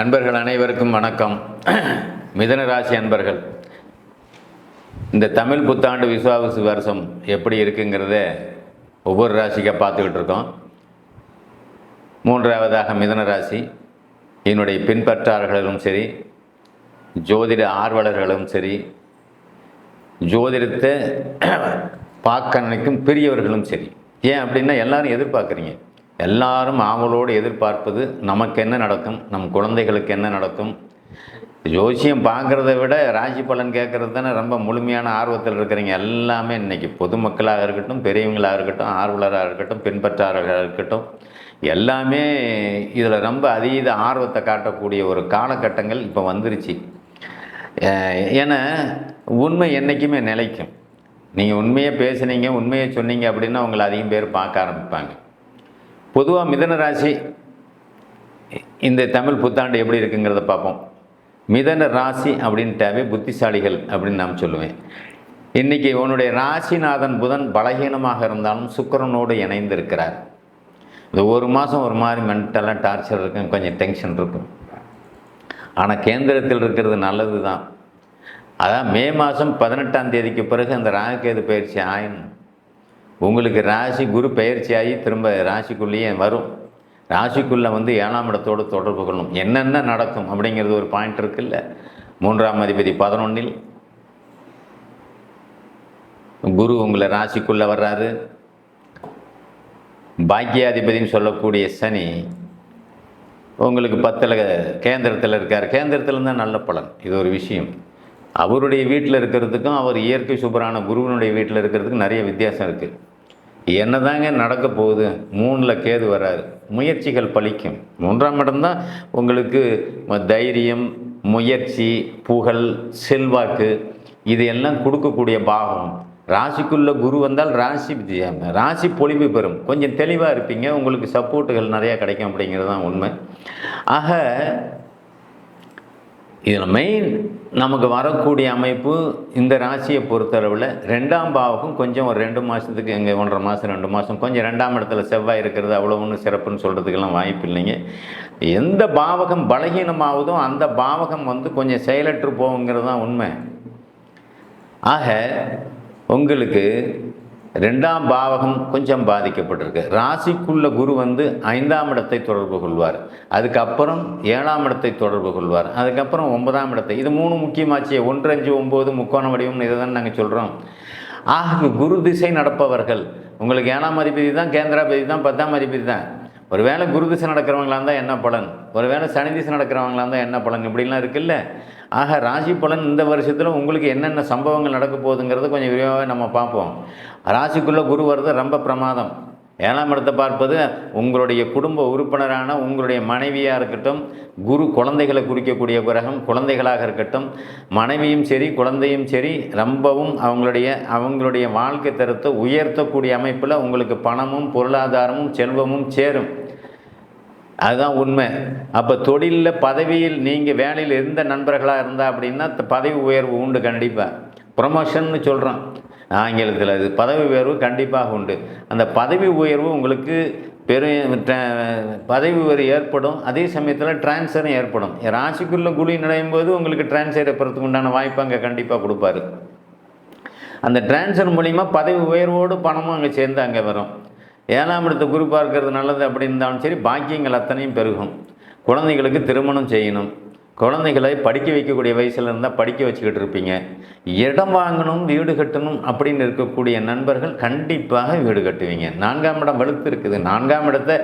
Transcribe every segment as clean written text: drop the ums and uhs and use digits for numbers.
நண்பர்கள் அனைவருக்கும் வணக்கம். மிதுன ராசி அன்பர்கள், இந்த தமிழ் புத்தாண்டு விசுவாவசு வருஷம் எப்படி இருக்குங்கிறத ஒவ்வொரு ராசிக்காக பார்த்துக்கிட்டு இருக்கோம். மூன்றாவதாக மிதுன ராசி. என்னுடைய பின்பற்றாளர்களும் சரி, ஜோதிட ஆர்வலர்களும் சரி, ஜோதிடத்தை பார்க்க நினைக்கும் பெரியவர்களும் சரி. ஏன் அப்படின்னா எல்லாரும் எதிர்பார்க்குறீங்க. எல்லாரும் ஆவலோடு எதிர்பார்ப்பது நமக்கு என்ன நடக்கும், நம் குழந்தைகளுக்கு என்ன நடக்கும். ஜோசியம் பார்க்குறத விட ராசி பலன் கேட்குறது தானே ரொம்ப முழுமையான ஆர்வத்தில் இருக்கிறீங்க. எல்லாமே இன்றைக்கி பொதுமக்களாக இருக்கட்டும், பெரியவங்களாக இருக்கட்டும், ஆர்வலராக இருக்கட்டும், பின்பற்றாளர்களாக இருக்கட்டும், எல்லாமே இதில் ரொம்ப அதீத ஆர்வத்தை காட்டக்கூடிய ஒரு காலகட்டங்கள் இப்போ வந்துருச்சு. ஏன்னா உண்மை என்றைக்குமே நிலைக்கும். நீங்கள் உண்மையை பேசுனீங்க, உண்மையை சொன்னீங்க அப்படின்னா உங்களை அதிகம் பேர் பார்க்க ஆரம்பிப்பாங்க. பொதுவாக மிதுன ராசி இந்த தமிழ் புத்தாண்டு எப்படி இருக்குங்கிறத பார்ப்போம். மிதுன ராசி அப்படின்ட்டாவே புத்திசாலிகள் அப்படின்னு நான் சொல்லுவேன். இன்றைக்கி உன்னுடைய ராசிநாதன் புதன் பலகீனமாக இருந்தாலும் சுக்கிரனோடு இணைந்திருக்கிறார். இந்த ஒரு மாதம் ஒரு மாதிரி மென்டலாக டார்ச்சர் இருக்கும், கொஞ்சம் டென்ஷன் இருக்கும். ஆனால் கேந்திரத்தில் இருக்கிறது நல்லது தான். அதான் மே மாதம் 18ஆம் தேதிக்கு பிறகு அந்த ராகுகேது பயிற்சி ஆயினும் உங்களுக்கு ராசி குரு பயிற்சி ஆகி திரும்ப ராசிக்குள்ளேயே வரும். ராசிக்குள்ளே 7ஆம் இடத்தோடு தொடர்பு கொள்ளும். என்னென்ன நடக்கும் அப்படிங்கிறது ஒரு பாயிண்ட் இருக்குல்ல. 3ஆம் அதிபதி 11இல் குரு உங்களை ராசிக்குள்ளே வர்றாரு. பாக்கியாதிபதினு சொல்லக்கூடிய சனி உங்களுக்கு 10ல் கேந்திரத்தில் இருக்கார். கேந்திரத்தில் தான் நல்ல பலன். இது ஒரு விஷயம். அவருடைய வீட்டில் இருக்கிறதுக்கும் அவர் இயற்கை சூப்பரான குருவனுடைய வீட்டில் இருக்கிறதுக்கும் நிறைய வித்தியாசம் இருக்குது. என்ன தாங்க நடக்க போகுது? 3ல் கேது வராரு. முயற்சிகள் பலிக்கும். 3ஆம் இடம்தான் உங்களுக்கு தைரியம், முயற்சி, புகழ், செல்வாக்கு இது எல்லாம் கொடுக்கக்கூடிய பாகம். ராசிக்குள்ளே குரு வந்தால் ராசி பொலிவு பெறும். கொஞ்சம் தெளிவாக இருப்பீங்க. உங்களுக்கு சப்போர்ட்டுகள் நிறையா கிடைக்கும் அப்படிங்கிறது தான் உண்மை. ஆக இதில் மெயின் நமக்கு வரக்கூடிய அமைப்பு இந்த ராசியை பொறுத்தளவில் 2ஆம் பாவகம் கொஞ்சம் ஒரு 2 மாதத்துக்கு, எங்கே 1.5 மாதம் 2 மாதம் கொஞ்சம் 2ஆம் இடத்துல செவ்வாய் இருக்கிறது அவ்வளோ ஒன்றும் சிறப்புன்னு சொல்கிறதுக்கெல்லாம் வாய்ப்பு இல்லைங்க. எந்த பாவகம் பலகீனமாகுதோ அந்த பாவகம் கொஞ்சம் செயலற்று போகுங்கிறது தான் உண்மை. ஆக உங்களுக்கு 2ஆம் பாவகம் கொஞ்சம் பாதிக்கப்பட்டிருக்கு. ராசிக்குள்ள குரு 5ஆம் இடத்தை தொடர்பு கொள்வார். அதுக்கப்புறம் 7ஆம் இடத்தை தொடர்பு கொள்வார். அதுக்கப்புறம் 9ஆம் இடத்தை. இது 3 முக்கியமாச்சு. 1, 5, 9 முக்கோண வடிவம்னு இதை தான் நாங்கள் சொல்கிறோம். ஆக குரு திசை நடப்பவர்கள் உங்களுக்கு 7ஆம் அதிபதி தான், கேந்திராபதி தான், 10ஆம் அதிபதி தான். ஒரு வேளை குரு திசை நடக்கிறவங்களாக இருந்தால் என்ன பலன், ஒரு வேளை சனி திசை நடக்கிறவங்களாக இருந்தால் என்ன பலன், இப்படிலாம் இருக்குல்ல. ஆக ராசி பலன் இந்த வருஷத்தில் உங்களுக்கு என்னென்ன சம்பவங்கள் நடக்க போகுதுங்கிறத கொஞ்சம் விரிவாகவே நம்ம பார்ப்போம். ராசிக்குள்ளே குரு வர்றது ரொம்ப பிரமாதம். 7ஆம் இடத்தை பார்ப்பது உங்களுடைய குடும்ப உறுப்பினரான உங்களுடைய மனைவியாக இருக்கட்டும். குரு குழந்தைகளை குறிக்கக்கூடிய கிரகம். குழந்தைகளாக இருக்கட்டும், மனைவியும் சரி குழந்தையும் சரி ரொம்பவும் அவங்களுடைய வாழ்க்கை தரத்தை உயர்த்தக்கூடிய அமைப்பில் உங்களுக்கு பணமும் பொருளாதாரமும் செல்வமும் சேரும். அதுதான் உண்மை. அப்போ தொழிலில் பதவியில் நீங்கள் வேலையில் இருந்த நண்பர்களாக இருந்தால் அப்படின்னா பதவி உயர்வு உண்டு. கண்டிப்பாக ப்ரமோஷன்னு சொல்கிறோம் ஆங்கிலத்தில். அது பதவி உயர்வு கண்டிப்பாக உண்டு. அந்த பதவி உயர்வு உங்களுக்கு பதவி உயர்வு ஏற்படும். அதே சமயத்தில் டிரான்ஸ்ஃபரும் ஏற்படும். ராசிக்குள்ளே குழி நுழையும் போது உங்களுக்கு டிரான்ஸ்ஃபர் ஏற்படுறதுக்கு உண்டான வாய்ப்பு அங்கே கண்டிப்பாக கொடுப்பாரு. அந்த டிரான்ஸ்ஃபர் மூலிமா பதவி உயர்வோடு பணமும் அங்கே சேர்ந்து அங்கே வரும். 7ஆம் இடத்தை குரு பார்க்கறது நல்லது அப்படி இருந்தாலும் சரி, பாக்கியங்கள் அத்தனையும் பெருகும். குழந்தைகளுக்கு திருமணம் செய்யணும். குழந்தைகளை படிக்க வைக்கக்கூடிய வயசில் இருந்தால் படிக்க வச்சுக்கிட்டு இருப்பீங்க. இடம் வாங்கணும், வீடு கட்டணும் அப்படின்னு இருக்கக்கூடிய நண்பர்கள் கண்டிப்பாக வீடு கட்டுவீங்க. 4ஆம் இடம் வலுத்து இருக்குது. 4ஆம் இடத்தை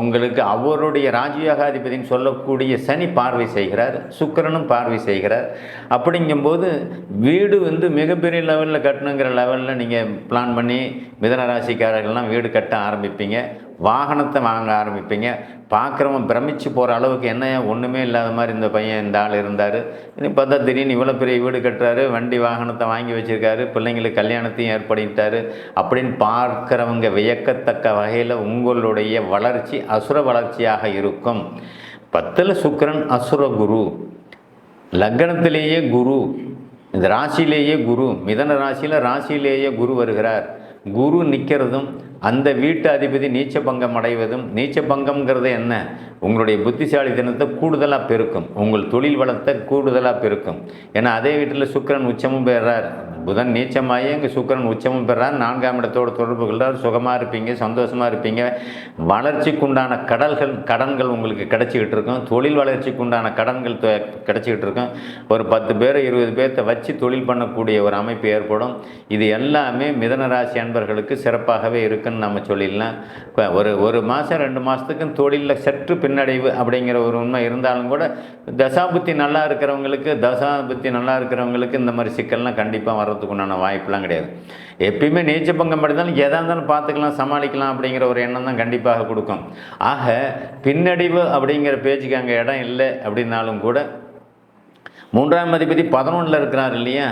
உங்களுக்கு அவருடைய ராஜயோகாதிபதினு சொல்லக்கூடிய சனி பார்வை செய்கிறார், சுக்கிரனும் பார்வை செய்கிறார். அப்படிங்கும்போது வீடு மிகப்பெரிய லெவலில் கட்டணுங்கிற லெவலில் நீங்கள் பிளான் பண்ணி மிதுன ராசிக்காரர்கள்லாம் வீடு கட்ட ஆரம்பிப்பீங்க. வாகனத்தை வாங்க ஆரம்பிப்பீங்க. பார்க்குறவன் பிரமிச்சு போகிற அளவுக்கு என்ன ஒன்றுமே இல்லாத மாதிரி இந்த பையன் இந்த ஆள் இருந்தார், இன்னும் பார்த்தா திடீர்னு இவ்வளோ பெரிய வீடு கட்டுறாரு, வண்டி வாகனத்தை வாங்கி வச்சுருக்காரு, பிள்ளைங்களுக்கு கல்யாணத்தையும் ஏற்படுத்திட்டாரு அப்படின்னு பார்க்குறவங்க வியக்கத்தக்க வகையில் உங்களுடைய வளர்ச்சி அசுர வளர்ச்சியாக இருக்கும். 10ல் சுக்கிரன் அசுர குரு, லக்னத்திலேயே குரு, இந்த ராசியிலேயே குரு, மிதன ராசியிலேயே குரு வருகிறார். குரு நிற்கிறதும் அந்த வீட்டு அதிபதி நீச்ச பங்கம் அடைவதும், நீச்ச பங்கம்ங்கிறது என்ன, உங்களுடைய புத்திசாலித்தனத்தை கூடுதலாக பெருக்கும், உங்கள் தொழில் வளத்தை கூடுதலாக பெருக்கும். ஏன்னா அதே வீட்டில் சுக்கிரன் உச்சமும் பெறார், புதன் நீச்சமாகி இங்கே சுக்கிரன் உச்சமும் பெறார், 4ஆம் இடத்தோடு தொடர்பு கொள்றார். சுகமாக இருப்பீங்க, சந்தோஷமாக இருப்பீங்க. வளர்ச்சிக்குண்டான கடன்கள் உங்களுக்கு கிடச்சிக்கிட்டு இருக்கும். தொழில் வளர்ச்சிக்குண்டான கடன்கள் கிடச்சிக்கிட்டு இருக்கும். ஒரு 10 பேர் 20 பேர்த்த வச்சு தொழில் பண்ணக்கூடிய ஒரு அமைப்பு ஏற்படும். இது எல்லாமே மிதன ராசி அன்பர்களுக்கு சிறப்பாகவே இருக்குன்னு நம்ம சொல்லிடலாம். ஒரு மாதம் 2 மாதத்துக்கும் தொழிலில் சற்று பின்னடைவு அப்படிங்கிற ஒரு உண்மை இருந்தாலும் கூட தசாபுத்தி நல்லா இருக்கிறவங்களுக்கு இந்த மாதிரி சிக்கல்லாம் கண்டிப்பாக வர்றதுக்கு உண்டான வாய்ப்புலாம் கிடையாது. எப்பயுமே நீச்ச பங்கம் படித்தாலும் எதாக இருந்தாலும் பார்த்துக்கலாம், சமாளிக்கலாம் அப்படிங்கிற ஒரு எண்ணம் தான் கண்டிப்பாக கொடுக்கும். ஆக பின்னடைவு அப்படிங்கிற பேச்சுக்கு அங்கே இடம் இல்லை. அப்படின்னாலும் கூட 3ஆம் அதிபதி 11ல் இருக்கிறார் இல்லையா,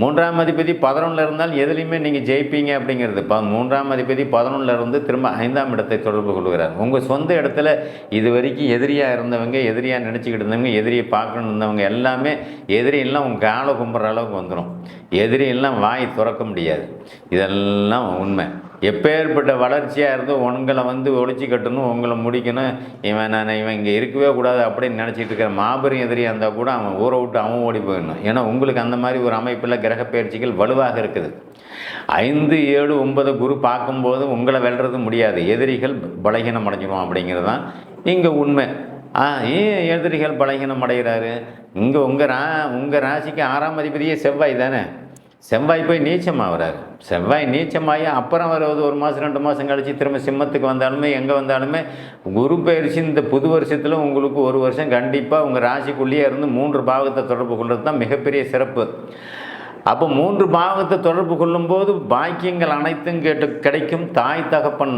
3ஆம் அதிபதி 11ல் இருந்தால் எதுலையுமே நீங்கள் ஜெயிப்பீங்க அப்படிங்கிறது. 3ஆம் அதிபதி 11ல் இருந்து திரும்ப 5ஆம் இடத்தை தொடர்பு கொள்கிறார். உங்கள் சொந்த இடத்துல இது வரைக்கும் எதிரியாக இருந்தவங்க, எதிரியாக நினச்சிக்கிட்டு இருந்தவங்க, எதிரியை பார்க்கணுன்னு இருந்தவங்க எல்லாமே எதிரியெல்லாம் உங்கள் காலை கும்புற அளவுக்கு வந்துடும். எதிரியெல்லாம் வாய் திறக்க முடியாது. இதெல்லாம் உண்மை. எப்பேற்பட்ட வளர்ச்சியாக இருந்து உங்களை ஒழிச்சு கட்டணும், உங்களை முடிக்கணும், இவன் இங்கே இருக்கவே கூடாது அப்படின்னு நினச்சிட்டு இருக்கிற மாபெரும் எதிரியாக இருந்தால் கூட அவன் ஊரை விட்டு அவன் ஓடி போயிடணும். ஏன்னா உங்களுக்கு அந்த மாதிரி ஒரு அமைப்பில் கிரக பயிற்சிகள் வலுவாக இருக்குது. 5, 7, 9 குரு பார்க்கும்போது உங்களை வெல்றது முடியாது. எதிரிகள் பலகீனம் அடைஞ்சிடும் அப்படிங்கிறது தான் இங்கே உண்மை. ஏன் எதிரிகள் பலகீனம் அடைகிறாரு? இங்கே உங்கள் ராசிக்கு 6ஆம் அதிபதியே செவ்வாய் தானே. செவ்வாய் போய் நீச்சமாகிறார். செவ்வாய் நீச்சமாகி அப்புறம் வருவது 1 மாதம் 2 மாதம் கழித்து திரும்ப சிம்மத்துக்கு வந்தாலுமே எங்கே வந்தாலுமே குரு பயிற்சி இந்த புது வருஷத்தில் உங்களுக்கு 1 வருஷம் கண்டிப்பாக உங்கள் ராசிக்குள்ளேயே இருந்து 3 பாவத்தை தொடர்பு கொள்வது தான் மிகப்பெரிய சிறப்பு. அப்போ 3 பாவத்தை தொடர்பு கொள்ளும்போது பாக்கியங்கள் அனைத்தும் கிடைக்கும். தாய் தகப்பன்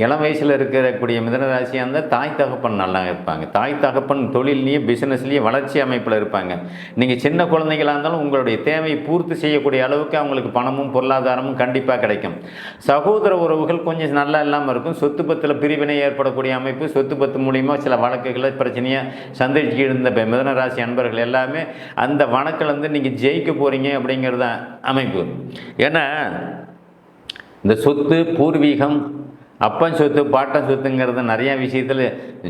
இளம் வயசில் இருக்கக்கூடிய மிதனராசியாக இருந்தால் தாய் தகப்பன் நல்லா இருப்பாங்க. தாய் தகப்பன் தொழிலையும் பிஸ்னஸ்லேயும் வளர்ச்சி அமைப்பில் இருப்பாங்க. நீங்கள் சின்ன குழந்தைகளாக இருந்தாலும் உங்களுடைய தேவையை பூர்த்தி செய்யக்கூடிய அளவுக்கு அவங்களுக்கு பணமும் பொருளாதாரமும் கண்டிப்பாக கிடைக்கும். சகோதர உறவுகள் கொஞ்சம் நல்லா இல்லாமல் இருக்கும். சொத்து பத்தில் பிரிவினை ஏற்படக்கூடிய அமைப்பு, சொத்து பத்து மூலிமா சில வழக்குகளை பிரச்சனையாக சந்திச்சு இருந்த மிதனராசி அன்பர்கள் எல்லாமே அந்த வழக்கில் நீங்கள் ஜெயிக்க போகிறீங்க அப்படிங்கிறது அமைப்பு. ஏன்னா இந்த சொத்து பூர்வீகம், அப்பன் சொத்து பாட்டன் சொத்துங்கிறது நிறையா விஷயத்தில்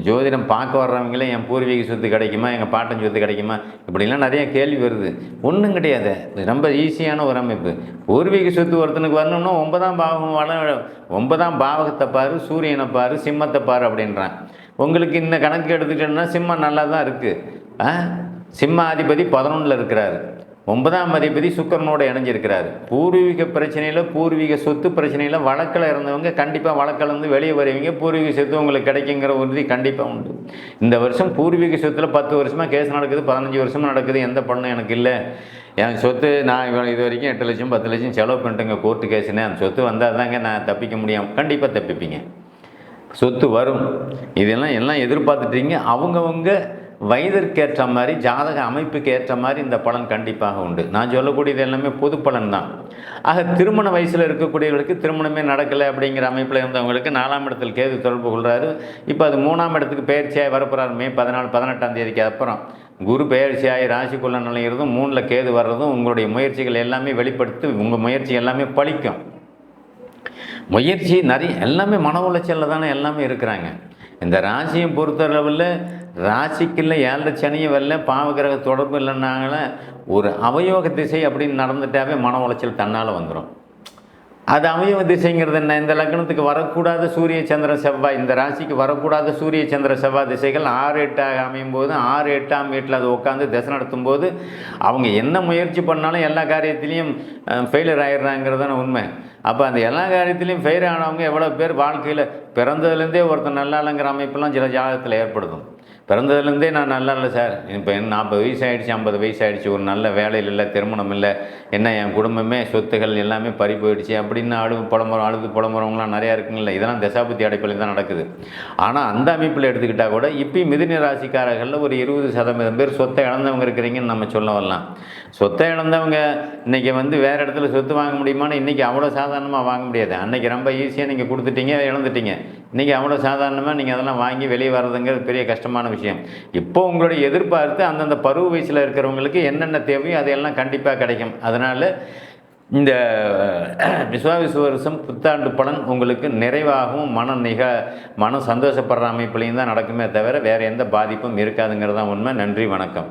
ஜோதிடம் பார்க்க வர்றவங்களே என் பூர்வீக சொத்து கிடைக்குமா, எங்கள் பாட்டன் சொத்து கிடைக்குமா, இப்படிலாம் நிறையா கேள்வி வருது. ஒன்றும் கிடையாது. ரொம்ப ஈஸியான ஒரு அமைப்பு. பூர்வீக சொத்து ஒருத்தனுக்கு வரணும்னா 9ஆம் பாவம் 9ஆம் பாவகத்தை பாரு, சூரியனை பாரு, சிம்மத்தை பாரு அப்படின்றான். உங்களுக்கு இந்த கணக்கு எடுத்துக்கிட்டோன்னா சிம்மம் நல்லா தான் இருக்குது. சிம்மாதிபதி 11ல் இருக்கிறாரு. 9ஆம் அதிபதி சுக்கிரனோடு இணைஞ்சிருக்கிறாரு. பூர்வீக பிரச்சனையில், பூர்வீக சொத்து பிரச்சனையில் வழக்கில் இருந்தவங்க கண்டிப்பாக வழக்கிலேருந்து வெளியே வருவீங்க. பூர்வீக சொத்து உங்களுக்கு கிடைக்குங்கிற உறுதி கண்டிப்பாக உண்டு. இந்த வருஷம் பூர்வீக சொத்தில் 10 வருஷமாக கேஸ் நடக்குது, 15 வருஷமாக நடக்குது, எந்த பணம் எனக்கு இல்லை, என் சொத்து நான் இது வரைக்கும் 8 லட்சம் 10 லட்சம் செலவு பண்ணிட்டுங்க கோர்ட்டு கேஸுன்னு, அந்த சொத்து வந்தால் தாங்க நான் தப்பிக்க முடியும். கண்டிப்பாக தப்பிப்பீங்க. சொத்து வரும். இதெல்லாம் எதிர்பார்த்துட்டீங்க. அவங்கவுங்க வயதிற்கேற்ற மாதிரி, ஜாதக அமைப்புக்கு ஏற்ற மாதிரி இந்த பலன் கண்டிப்பாக உண்டு. நான் சொல்லக்கூடியது எல்லாமே பொது பலன் தான். ஆக திருமண வயசில் இருக்கக்கூடியவர்களுக்கு திருமணமே நடக்கலை அப்படிங்கிற அமைப்பில் இருந்தவங்களுக்கு 4ஆம் இடத்தில் கேது தொடர்பு கொள்கிறாரு. இப்போ அது 3ஆம் இடத்துக்கு பயிற்சியாக வரப்போகிறார். மே 14 18ஆம் தேதிக்கு அப்புறம் குரு பயிற்சியாகி ராசிக்குள்ள நுழைகிறதும் 3ல் கேது வர்றதும் உங்களுடைய முயற்சிகள் எல்லாமே வெளிப்படுத்தி உங்கள் முயற்சி எல்லாமே பலிக்கும். முயற்சி நிறைய எல்லாமே மன உளைச்சலில் தானே எல்லாமே இருக்கிறாங்க. இந்த ராசியை பொறுத்தளவில் ராசிக்குள்ள 7 சனியும் வரல, பாவகிரக தொடர்பு இல்லைன்னாங்களே, ஒரு அவயோக திசை அப்படின்னு நடந்துட்டாவே மன உளைச்சல் தன்னால் வந்துடும். அது அவயோக திசைங்கிறது என்ன? இந்த லக்னத்துக்கு வரக்கூடாத சூரிய சந்திர செவ்வாய், இந்த ராசிக்கு வரக்கூடாத சூரிய சந்திர செவ்வாய் திசைகள் 6, 8 அமையும் போது 6, 8ஆம் வீட்டில் அது உட்காந்து திசை நடத்தும் போது அவங்க என்ன முயற்சி பண்ணாலும் எல்லா காரியத்திலையும் ஃபெயிலியர் ஆகிடுறாங்கிறதான உண்மை. அப்போ அந்த எல்லா காரியத்திலையும் ஃபெயிர் ஆனவங்க எவ்வளோ பேர் வாழ்க்கையில் பிறந்ததுலேருந்தே ஒருத்தர் நல்லா இல்லைங்கிற அமைப்பெல்லாம் சில ஜாதகத்தில் ஏற்படுத்தும். பிறந்ததுலேருந்தே நான் நல்லா இல்லை சார், இப்போ 40 வயசு ஆகிடுச்சு, 50 வயசு ஆகிடுச்சு, ஒரு நல்ல வேலையில் இல்லை, திருமணம் இல்லை, என்ன என் குடும்பமே சொத்துகள் எல்லாமே பறி போயிடுச்சு அப்படின்னு அழுது புலம்புறவங்களாம் நிறையா இருக்குங்கள. இதெல்லாம் தசாபுத்தி அடிப்படையில் தான் நடக்குது. ஆனால் அந்த அமைப்பில் எடுத்துக்கிட்டால் கூட இப்போயும் மிதுன ராசிக்காரர்களில் ஒரு 20% பேர் சொத்தை இழந்தவங்க இருக்கிறீங்கன்னு நம்ம சொல்ல வரலாம். சொத்தை இழந்தவங்க இன்றைக்கி வேறு இடத்துல சொத்து வாங்க முடியுமான்னு இன்றைக்கி அவ்வளோ சாதாரணமாக வாங்க முடியாது. அன்றைக்கி ரொம்ப ஈஸியாக நீங்கள் கொடுத்துட்டீங்க, இழந்துட்டீங்க. இன்றைக்கி அவ்வளோ சாதாரணமாக நீங்கள் அதெல்லாம் வாங்கி வெளியே வர்றதுங்கிறது பெரிய கஷ்டமான விஷயம். இப்போ உங்களுடைய எதிர்பார்த்து அந்தந்த பருவ வயசில் இருக்கிறவங்களுக்கு என்னென்ன தேவையோ அதையெல்லாம் கண்டிப்பாக கிடைக்கும். அதனால் இந்த விஸ்வாவிசு வருஷம் புத்தாண்டு பலன் உங்களுக்கு நிறைவாகவும் மனம் சந்தோஷப்படுற அமைப்புலையும் தான் நடக்குமே தவிர வேறு எந்த பாதிப்பும் இருக்காதுங்கிறது தான் உண்மை. நன்றி, வணக்கம்.